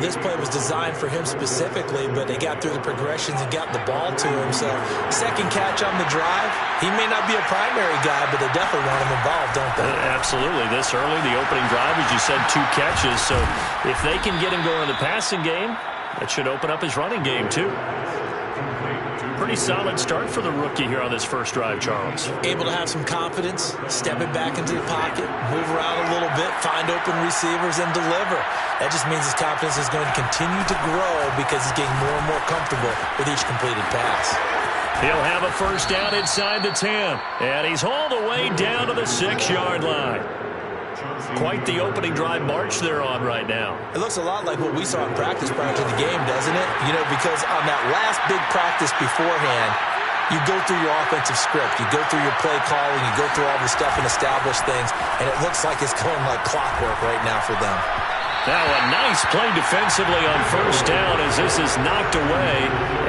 this play was designed for him specifically, but they got through the progressions and got the ball to him. So second catch on the drive. He may not be a primary guy, but they definitely want him involved, don't they? Absolutely. This early, the opening drive, as you said, 2 catches. So if they can get him going in the passing game, that should open up his running game too. Pretty solid start for the rookie here on this first drive, Charles. Able to have some confidence, stepping back into the pocket, move around a little bit, find open receivers, and deliver. That just means his confidence is going to continue to grow because he's getting more and more comfortable with each completed pass. He'll have a first down inside the 10, and he's hauled away down to the 6-yard line. Quite the opening drive march they're on right now. It looks a lot like what we saw in practice prior to the game, doesn't it? You know, because on that last big practice beforehand, you go through your offensive script, you go through your play calling, you go through all the stuff and establish things, and it looks like it's going like clockwork right now for them. Now a nice play defensively on first down as this is knocked away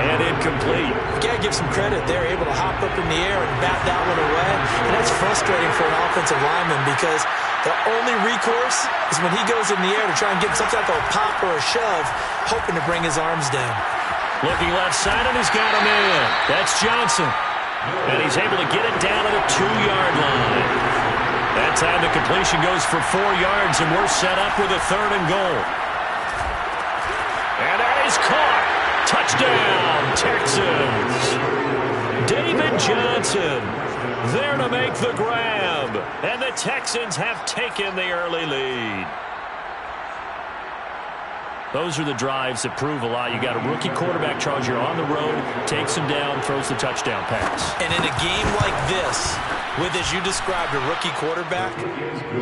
and incomplete. You got to give some credit. They're able to hop up in the air and bat that one away, and that's frustrating for an offensive lineman because the only recourse is when he goes in the air to try and get some type of a pop or a shove, hoping to bring his arms down. Looking left side, and he's got him in. That's Johnson. And he's able to get it down to the 2-yard line. That time the completion goes for 4 yards, and we're set up with a 3rd and goal. And that is caught. Touchdown, Texans. David Johnson there to make the grab. And the Texans have taken the early lead. Those are the drives that prove a lot. You got a rookie quarterback, Charles. You're on the road, takes him down, throws the touchdown pass. And in a game like this, with, as you described, a rookie quarterback,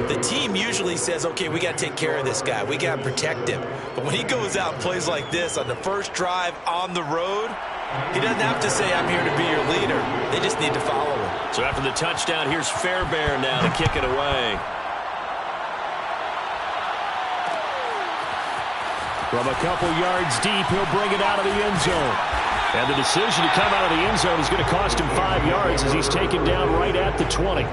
the team usually says, okay, we got to take care of this guy. We got to protect him. But when he goes out and plays like this on the first drive on the road, he doesn't have to say, I'm here to be your leader. They just need to follow him. So after the touchdown, here's Fairbairn now to kick it away. From a couple yards deep, he'll bring it out of the end zone. And the decision to come out of the end zone is going to cost him 5 yards as he's taken down right at the 20.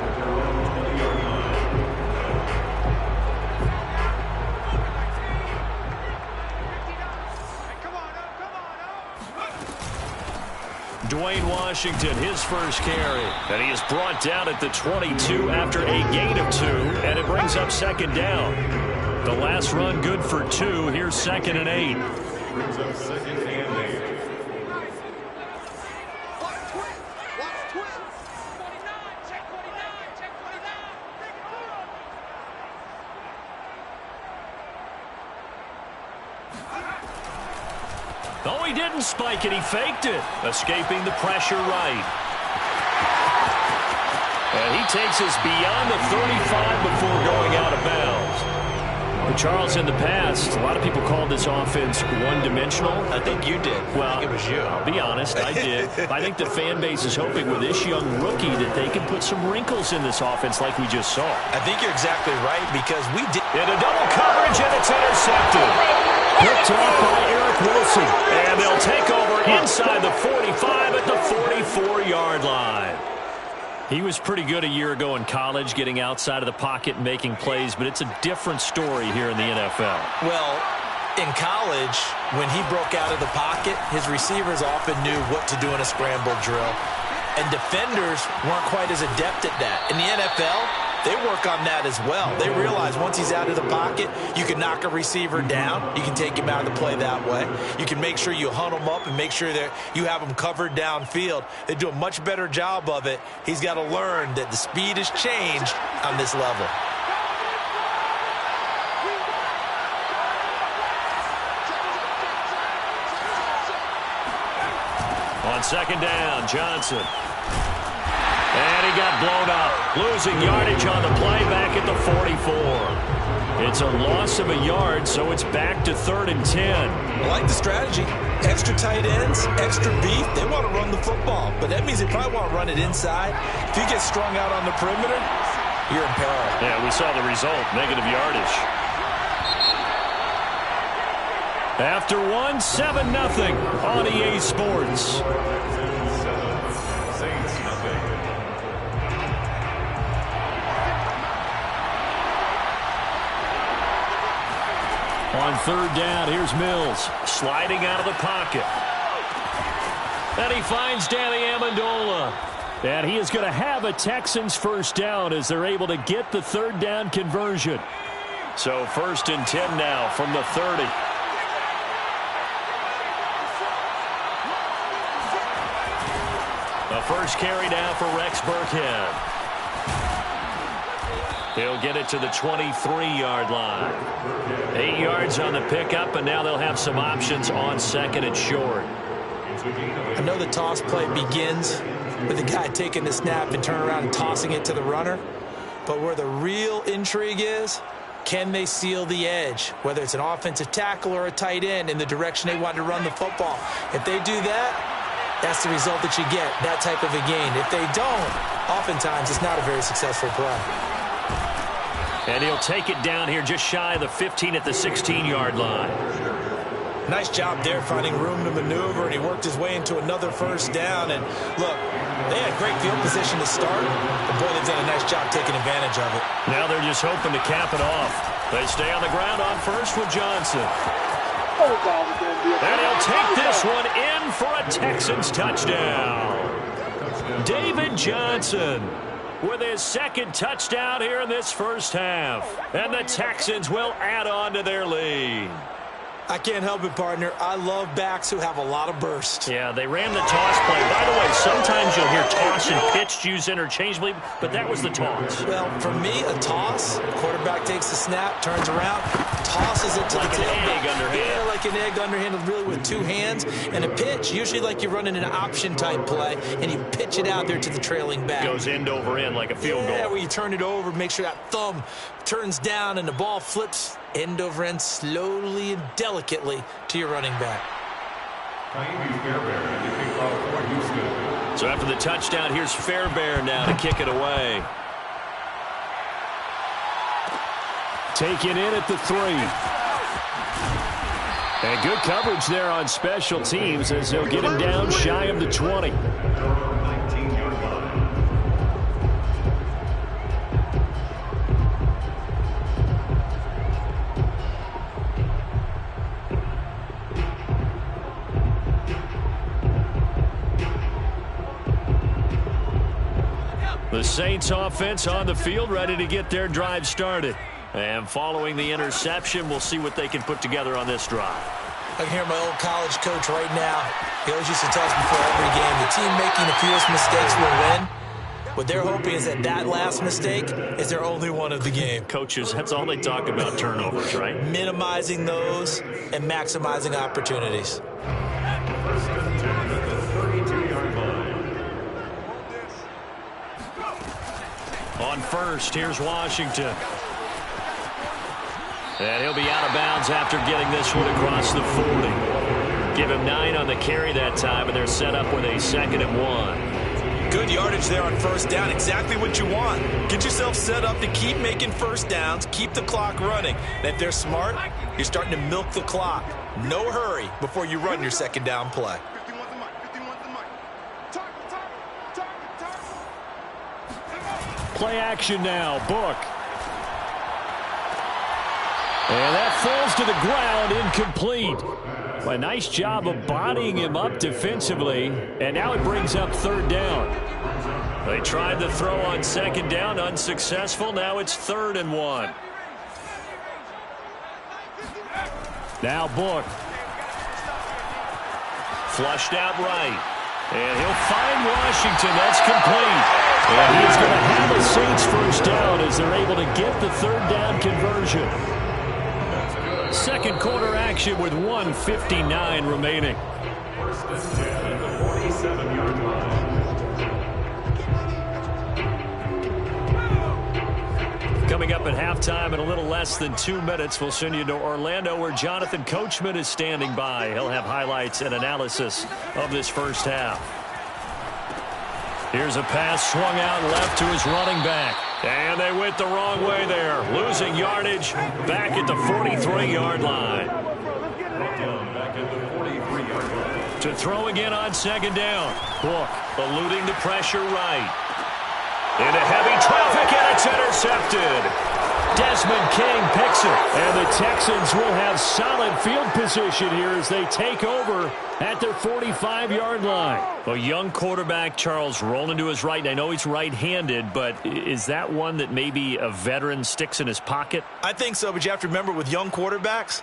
Dwayne Washington, his first carry. And he is brought down at the 22 after a gain of 2. And it brings up 2nd down. The last run good for 2. Here's 2nd and 8. Brings up 2nd and 8. Oh, he didn't spike it. He faked it. Escaping the pressure right. And he takes us beyond the 35 before going out of bounds. Charles, in the past, a lot of people called this offense one-dimensional. I think you did. Well, I think it was you. I'll be honest, I did. I think the fan base is hoping with this young rookie that they can put some wrinkles in this offense like we just saw. I think you're exactly right because we did. In a double coverage, and it's intercepted. Picked off by Eric Wilson. And they'll take over inside the 45 at the 44-yard line. He was pretty good a year ago in college, getting outside of the pocket and making plays, but it's a different story here in the NFL. Well, in college, when he broke out of the pocket, his receivers often knew what to do in a scramble drill, and defenders weren't quite as adept at that. In the NFL, they work on that as well. They realize once he's out of the pocket, you can knock a receiver down. You can take him out of the play that way. You can make sure you hunt him up and make sure that you have him covered downfield. They do a much better job of it. He's got to learn that the speed has changed on this level. On 2nd down, Johnson. And he got blown up. Losing yardage on the play back at the 44. It's a loss of a yard, so it's back to 3rd and 10. I like the strategy. Extra tight ends, extra beef. They want to run the football, but that means they probably want to run it inside. If you get strung out on the perimeter, you're in peril. Yeah, we saw the result, negative yardage. After 1, 7-0 on EA Sports. On third down, here's Mills sliding out of the pocket. And he finds Danny Amendola. And he is going to have a Texans first down as they're able to get the third down conversion. So 1st and 10 now from the 30. The first carry now for Rex Burkhead. He'll get it to the 23-yard line. 8 yards on the pickup, and now they'll have some options on 2nd and short. I know the toss play begins with the guy taking the snap and turning around and tossing it to the runner. But where the real intrigue is, can they seal the edge, whether it's an offensive tackle or a tight end, in the direction they want to run the football? If they do that, that's the result that you get, that type of a gain. If they don't, oftentimes it's not a very successful play. And he'll take it down here just shy of the 15 at the 16-yard line. Nice job there finding room to maneuver, and he worked his way into another first down. And look, they had great field position to start, but boy, they've done a nice job taking advantage of it. Now they're just hoping to cap it off. They stay on the ground on first with Johnson. And he'll take this one in for a Texans touchdown. David Johnson with his 2nd touchdown here in this first half. And the Texans will add on to their lead. I can't help it, partner. I love backs who have a lot of burst. Yeah, they ran the toss play. By the way, sometimes you'll hear toss and pitch used interchangeably, but that was the toss. Well, for me, a toss, quarterback takes the snap, turns around, tosses it to like the tailback. Like an egg underhand. Yeah, like an egg underhanded, really with 2 hands. And a pitch, usually like you're running an option-type play, and you pitch it out there to the trailing back. Goes end over end like a field goal. Yeah, where you turn it over, make sure that thumb turns down, and the ball flips end over end slowly and delicately to your running back. So after the touchdown, here's Fairbairn now to kick it away. Taken in at the 3. And good coverage there on special teams as they'll get him down shy of the 20. The Saints offense on the field, ready to get their drive started. And following the interception, we'll see what they can put together on this drive. I can hear my old college coach right now. He always used to tell us before every game, the team making the fewest mistakes will win. What they're hoping is that that last mistake is their only one of the game. Coaches, that's all they talk about, turnovers, right? Minimizing those and maximizing opportunities. On first, here's Washington. And he'll be out of bounds after getting this one across the 40. Give him 9 on the carry that time, and they're set up with a 2nd and 1. Good yardage there on first down. Exactly what you want. Get yourself set up to keep making first downs, keep the clock running. And if they're smart, you're starting to milk the clock. No hurry before you run your 2nd down play. Play action now, Book. And that falls to the ground, incomplete. A nice job of bodying him up defensively, and now it brings up 3rd down. They tried the throw on 2nd down, unsuccessful. Now it's 3rd and 1. Now Book. Flushed out right. And he'll find Washington. That's complete. And he's going to have a Saints first down as they're able to get the 3rd down conversion. 2nd quarter action with 1:59 remaining. Coming up at halftime in a little less than 2 minutes, we'll send you to Orlando where Jonathan Coachman is standing by. He'll have highlights and analysis of this first half. Here's a pass swung out left to his running back. And they went the wrong way there. Losing yardage back at the 43-yard line. To throw again on 2nd down. Book eluding the pressure right. Into heavy traffic, and it's intercepted. Desmond King picks it. And the Texans will have solid field position here as they take over at their 45-yard line. A young quarterback, Charles, rolling to his right. I know he's right-handed, but is that one that maybe a veteran sticks in his pocket? I think so, but you have to remember with young quarterbacks,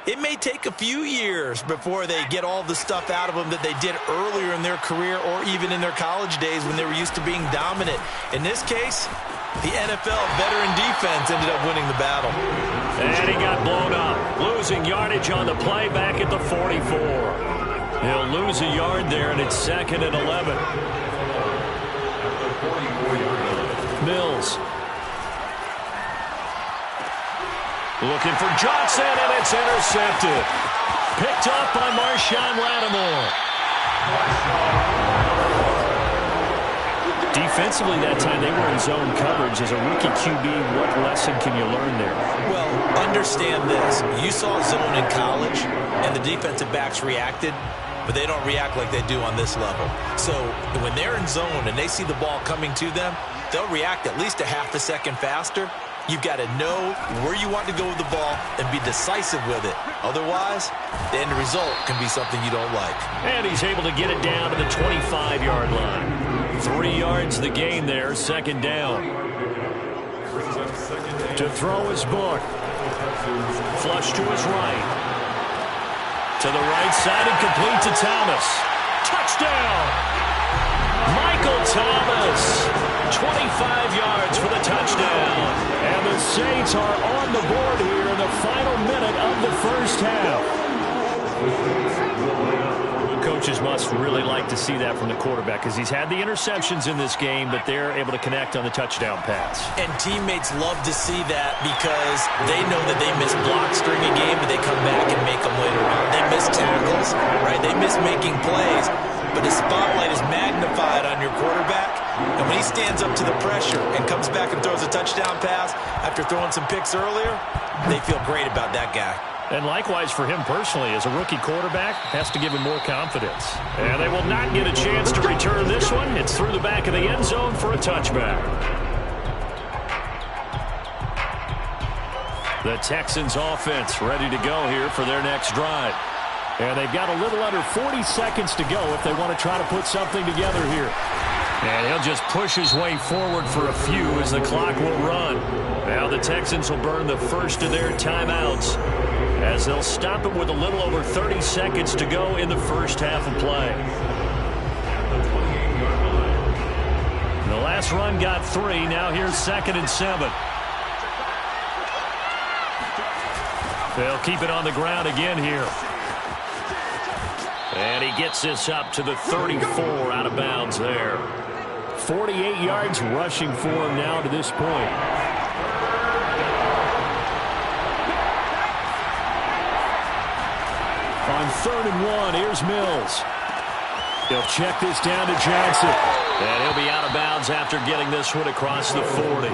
it may take a few years before they get all the stuff out of them that they did earlier in their career or even in their college days when they were used to being dominant. In this case, the NFL veteran defense ended up winning the battle. And he got blown up, losing yardage on the play back at the 44. He'll lose a yard there, and it's 2nd and 11. Mills. Looking for Johnson, and it's intercepted. Picked up by Marshawn Lattimore. Defensively that time, they were in zone coverage. As a rookie QB, what lesson can you learn there? Well, understand this. You saw zone in college, and the defensive backs reacted, but they don't react like they do on this level. So when they're in zone and they see the ball coming to them, they'll react at least a half a second faster. You've got to know where you want to go with the ball and be decisive with it. Otherwise, the end result can be something you don't like. And he's able to get it down to the 25-yard line. 3 yards the gain there, 2nd down. To throw his book. Flush to his right. To the right side and complete to Thomas. Touchdown! Michael Thomas. 25 yards for the touchdown. And the Saints are on the board here in the final minute of the first half. Coaches must really like to see that from the quarterback because he's had the interceptions in this game, but they're able to connect on the touchdown pass. And teammates love to see that because they know that they miss blocks during a game, but they come back and make them later on. They miss tackles, right? They miss making plays, but the spotlight is magnified on your quarterback. And when he stands up to the pressure and comes back and throws a touchdown pass after throwing some picks earlier, they feel great about that guy. And likewise for him personally, as a rookie quarterback, has to give him more confidence. And they will not get a chance to return this one. It's through the back of the end zone for a touchback. The Texans offense ready to go here for their next drive. And they've got a little under 40 seconds to go if they want to try to put something together here. And he'll just push his way forward for a few as the clock will run. Now the Texans will burn the first of their timeouts as they'll stop it with a little over 30 seconds to go in the first half of play. The last run got 3. Now here's 2nd and 7. They'll keep it on the ground again here. And he gets this up to the 34 out of bounds there. 48 yards rushing for him now to this point. On 3rd and 1, here's Mills. He'll check this down to Johnson. And he'll be out of bounds after getting this one across the 40.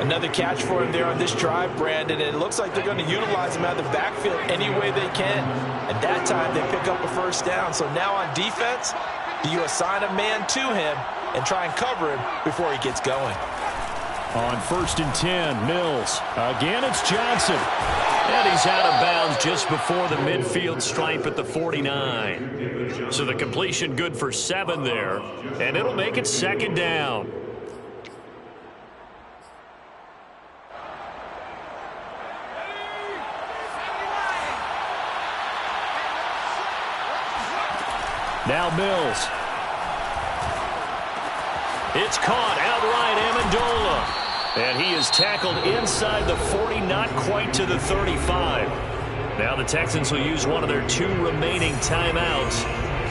Another catch for him there on this drive, Brandon, and it looks like they're going to utilize him out of the backfield any way they can. And that time, they pick up a first down. So now on defense, do you assign a man to him and try and cover him before he gets going? On 1st and 10, Mills. Again, it's Johnson. And he's out of bounds just before the midfield stripe at the 49. So the completion good for 7 there. And it'll make it 2nd down. Now Mills. It's caught outright, Amendola. And he is tackled inside the 40, not quite to the 35. Now the Texans will use one of their 2 remaining timeouts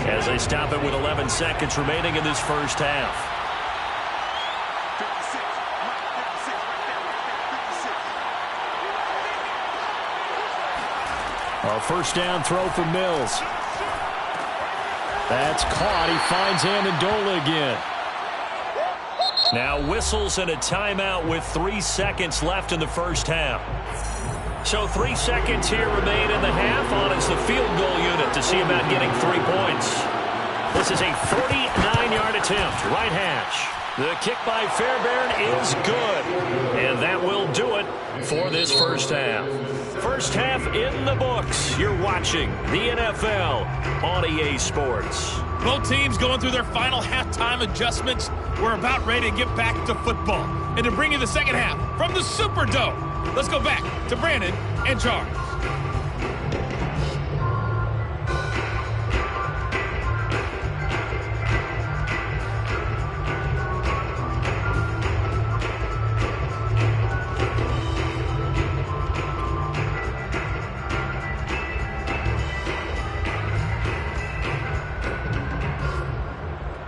as they stop it with 11 seconds remaining in this first half. A first down throw for Mills. That's caught. He finds Amendola again. Now whistles and a timeout with 3 seconds left in the first half. So 3 seconds here remain in the half on as the field goal unit to see about getting 3 points. This is a 49-yard attempt, right hash. The kick by Fairbairn is good. And that will do it for this first half. First half in the books. You're watching the NFL on EA Sports. Both teams going through their final halftime adjustments. We're about ready to get back to football. And to bring you the second half from the Superdome, let's go back to Brandon and Charles.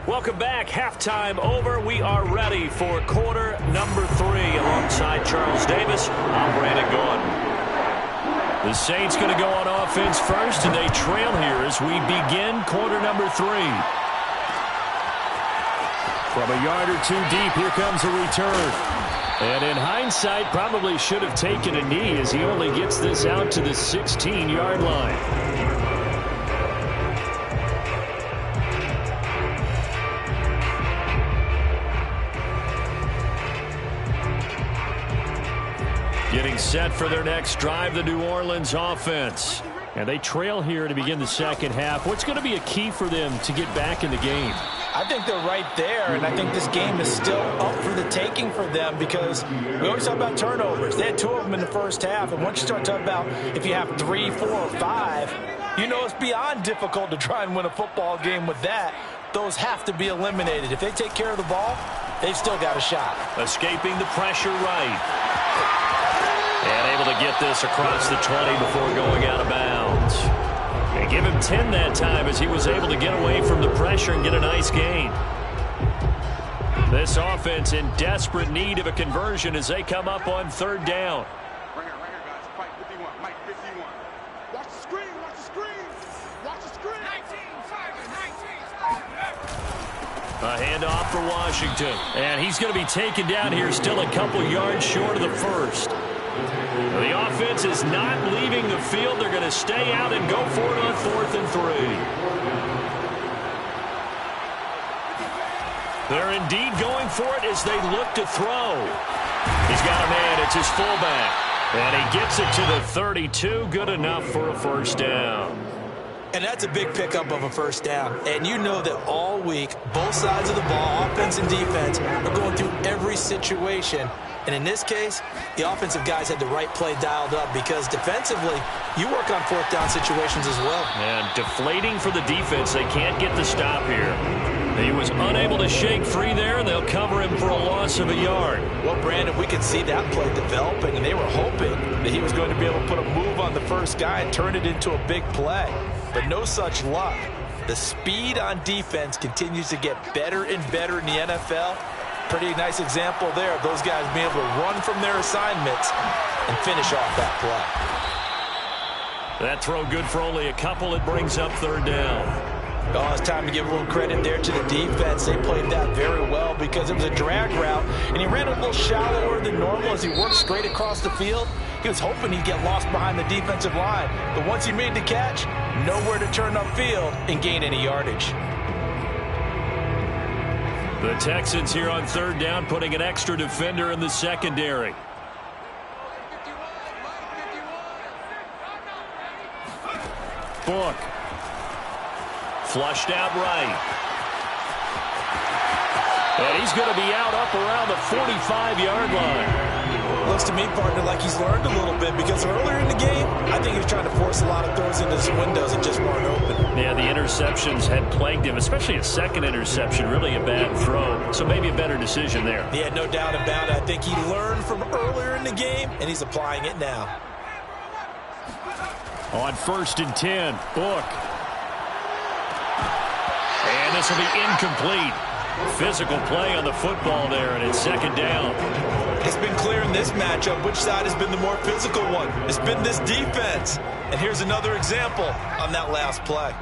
Welcome back. Halftime over. We are ready for quarter number 3. Alongside Charles Davis, I'm Brandon Gaudin. The Saints going to go on offense first, and they trail here as we begin quarter number 3. From a yard or two deep, here comes a return. And in hindsight, probably should have taken a knee as he only gets this out to the 16-yard line. Getting set for their next drive, the New Orleans offense. And they trail here to begin the second half. What's going to be a key for them to get back in the game? I think they're right there, and I think this game is still up for the taking for them because we always talk about turnovers. They had 2 of them in the first half, and once you start talking about if you have 3, 4, or 5, you know it's beyond difficult to try and win a football game with that. Those have to be eliminated. If they take care of the ball, they've still got a shot. Escaping the pressure right. And able to get this across the 20 before going out of bounds. They give him 10 that time as he was able to get away from the pressure and get a nice gain. This offense in desperate need of a conversion as they come up on third down. Right here, guys. Fight 51. Mike 51. Watch the screen. Watch the screen. Watch the screen. 19. A handoff for Washington. And he's going to be taken down here still a couple yards short of the first. The offense is not leaving the field. They're going to stay out and go for it on 4th and 3. They're indeed going for it as they look to throw. He's got a man. It's his fullback. And he gets it to the 32. Good enough for a first down. And that's a big pickup of a first down. And you know that all week, both sides of the ball, offense and defense, are going through every situation. And in this case, the offensive guys had the right play dialed up because defensively, you work on 4th down situations as well. And deflating for the defense. They can't get the stop here. He was unable to shake free there, and they'll cover him for a loss of a yard. Well, Brandon, we could see that play developing, and they were hoping that he was going to be able to put a move on the first guy and turn it into a big play. But no such luck. The speed on defense continues to get better and better in the NFL. Pretty nice example there of those guys being able to run from their assignments and finish off that play. That throw good for only a couple. It brings up third down. Oh, it's time to give a little credit there to the defense. They played that very well because it was a drag route, and he ran a little shallower than normal as he worked straight across the field. He was hoping he'd get lost behind the defensive line, but once he made the catch, nowhere to turn upfield and gain any yardage. The Texans here on third down, putting an extra defender in the secondary. Book. Flushed out right. And he's going to be out up around the 45-yard line. Looks to me, partner, like he's learned a little bit because earlier in the game, I think he was trying to force a lot of throws into his windows and just weren't open. Yeah, the interceptions had plagued him, especially a second interception, really a bad throw. So maybe a better decision there. Yeah, no doubt about it. I think he learned from earlier in the game, and he's applying it now. On 1st and 10, Book. And this will be incomplete. Physical play on the football there, and it's second down. It's been clear in this matchup which side has been the more physical one. It's been this defense. And here's another example on that last play.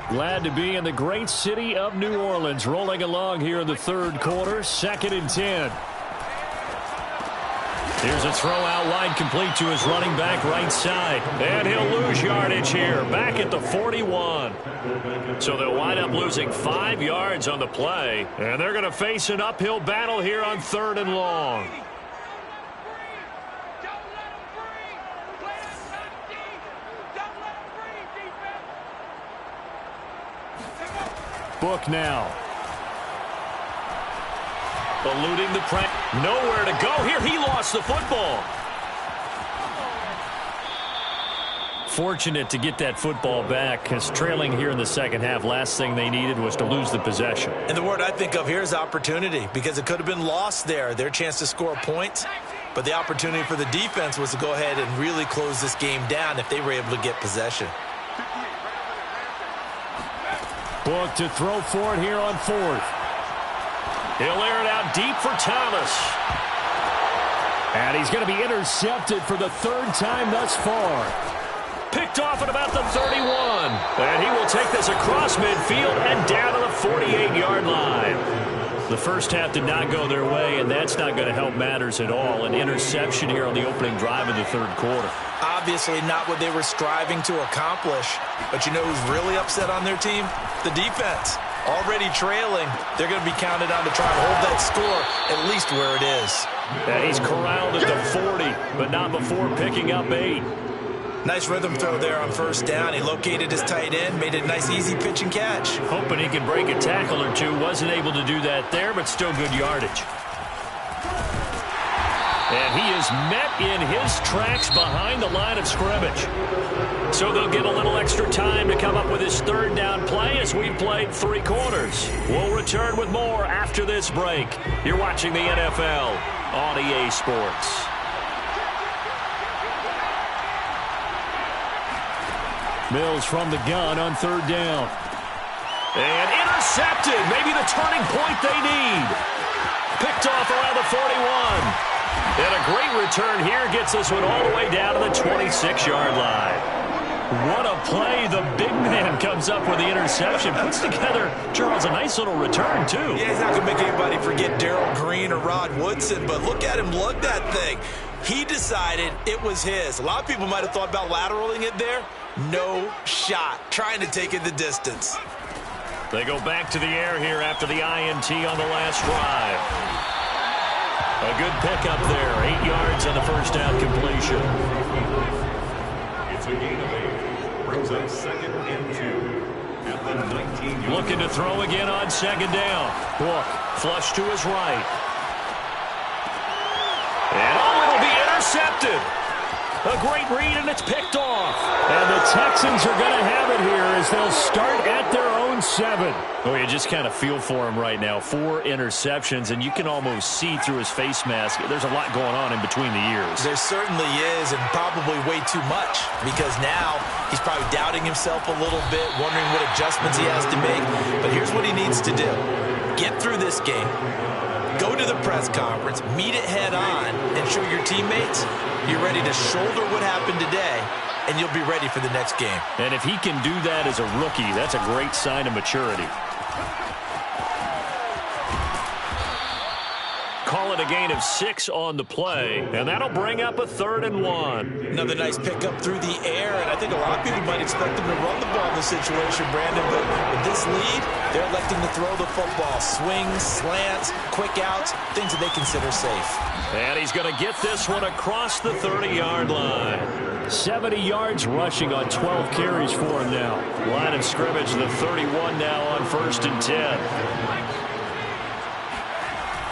Glad to be in the great city of New Orleans, rolling along here in the third quarter, 2nd and 10. Here's a throw out wide, complete to his running back right side. And he'll lose yardage here, back at the 41. So they'll wind up losing 5 yards on the play. And they're going to face an uphill battle here on 3rd and long. Book now. Eluding the press. Nowhere to go here. He lost the football. Fortunate to get that football back, because trailing here in the second half, last thing they needed was to lose the possession. And the word I think of here is opportunity, because it could have been lost there. Their chance to score points, but the opportunity for the defense was to go ahead and really close this game down if they were able to get possession. Book to throw for it here on 4th. He'll air it out deep for Thomas. And he's going to be intercepted for the 3rd time thus far. Picked off at about the 31. And he will take this across midfield and down to the 48-yard line. The first half did not go their way, and that's not going to help matters at all. An interception here on the opening drive of the 3rd quarter. Obviously not what they were striving to accomplish. But you know who's really upset on their team? The defense. Already trailing. They're going to be counted on to try and hold that score at least where it is. And he's corralled at the 40, but not before picking up 8. Nice rhythm throw there on 1st down. He located his tight end, made it a nice easy pitch and catch. Hoping he could break a tackle or two. Wasn't able to do that there, but still good yardage. And he is met in his tracks behind the line of scrimmage. So they'll get a little extra time to come up with his 3rd down play as we've played 3 quarters. We'll return with more after this break. You're watching the NFL on EA Sports. Mills from the gun on 3rd down. And intercepted. Maybe the turning point they need. Picked off around the 41. And a great return here gets this one all the way down to the 26-yard line. What a play. The big man comes up with the interception. Puts together, Charles, a nice little return, too. Yeah, he's not going to make anybody forget Darrell Green or Rod Woodson, but look at him lug that thing. He decided it was his. A lot of people might have thought about lateraling it there. No shot. Trying to take it the distance. They go back to the air here after the INT on the last drive. A good pickup there. 8 yards on the first down completion. It's a gain of 8. Brings up 2nd and 2 at the 19. Looking to throw again on 2nd down. Book flush to his right. And it'll be intercepted. A great read, and it's picked off. And the Texans are going to have it here as they'll start at their own 7. Oh, you just kind of feel for him right now. 4 interceptions, and you can almost see through his face mask. There's a lot going on in between the ears. There certainly is, and probably way too much, because now he's probably doubting himself a little bit, wondering what adjustments he has to make. But here's what he needs to do. Get through this game. Go to the press conference, meet it head on, and show your teammates you're ready to shoulder what happened today, and you'll be ready for the next game. And if he can do that as a rookie, that's a great sign of maturity. Call it a gain of 6 on the play, and that'll bring up a 3rd and 1. Another nice pickup through the air, and I think a lot of people might expect him to run the ball in this situation, Brandon, but with this lead, they're electing to throw the football. Swings, slants, quick outs, things that they consider safe. And he's going to get this one across the 30-yard line. 70 yards rushing on 12 carries for him now. Line of scrimmage, the 31 now on 1st and 10.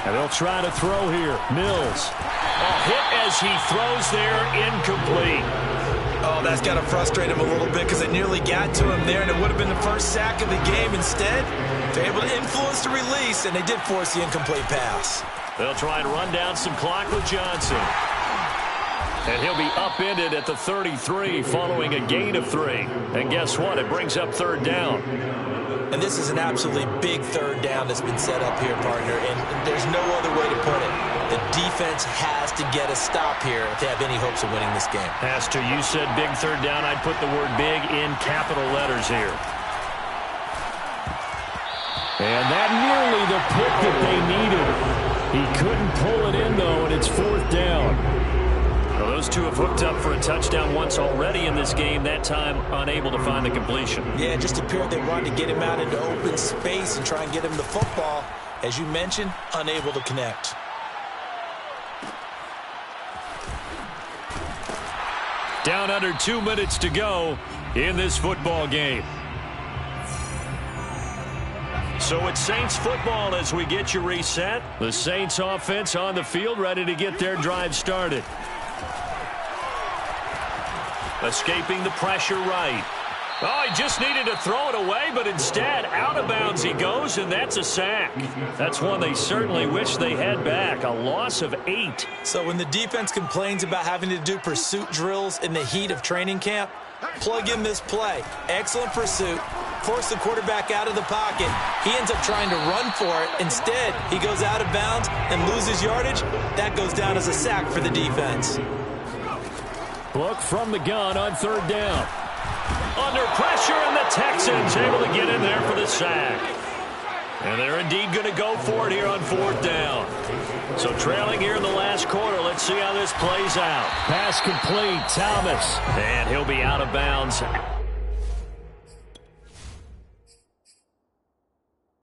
And they'll try to throw here. Mills. A hit as he throws there, incomplete. Oh, that's got to frustrate him a little bit because it nearly got to him there, and it would have been the first sack of the game. Instead, they're able to influence the release, and they did force the incomplete pass. They'll try and run down some clock with Johnson. And he'll be upended at the 33 following a gain of 3. And guess what? It brings up 3rd down. And this is an absolutely big 3rd down that's been set up here, partner, and there's no other way to put it. The defense has to get a stop here if they have any hopes of winning this game. Has to. You said big 3rd down. I'd put the word big in capital letters here. And that nearly the pick that they needed. He couldn't pull it in, though, and it's 4th down. Those two have hooked up for a touchdown once already in this game, that time unable to find the completion. Yeah, it just appeared they wanted to get him out into open space and try and get him the football. As you mentioned, unable to connect. Down under 2 minutes to go in this football game. So it's Saints football as we get you reset. The Saints offense on the field, ready to get their drive started. Escaping the pressure right. Oh, he just needed to throw it away, but instead, out of bounds he goes, and that's a sack. That's one they certainly wish they had back. A loss of 8. So when the defense complains about having to do pursuit drills in the heat of training camp, plug in this play. Excellent pursuit. Force the quarterback out of the pocket. He ends up trying to run for it. Instead, he goes out of bounds and loses yardage. That goes down as a sack for the defense. Look from the gun on 3rd down. Under pressure, and the Texans able to get in there for the sack. And they're indeed going to go for it here on 4th down. So trailing here in the last quarter, let's see how this plays out. Pass complete, Thomas. And he'll be out of bounds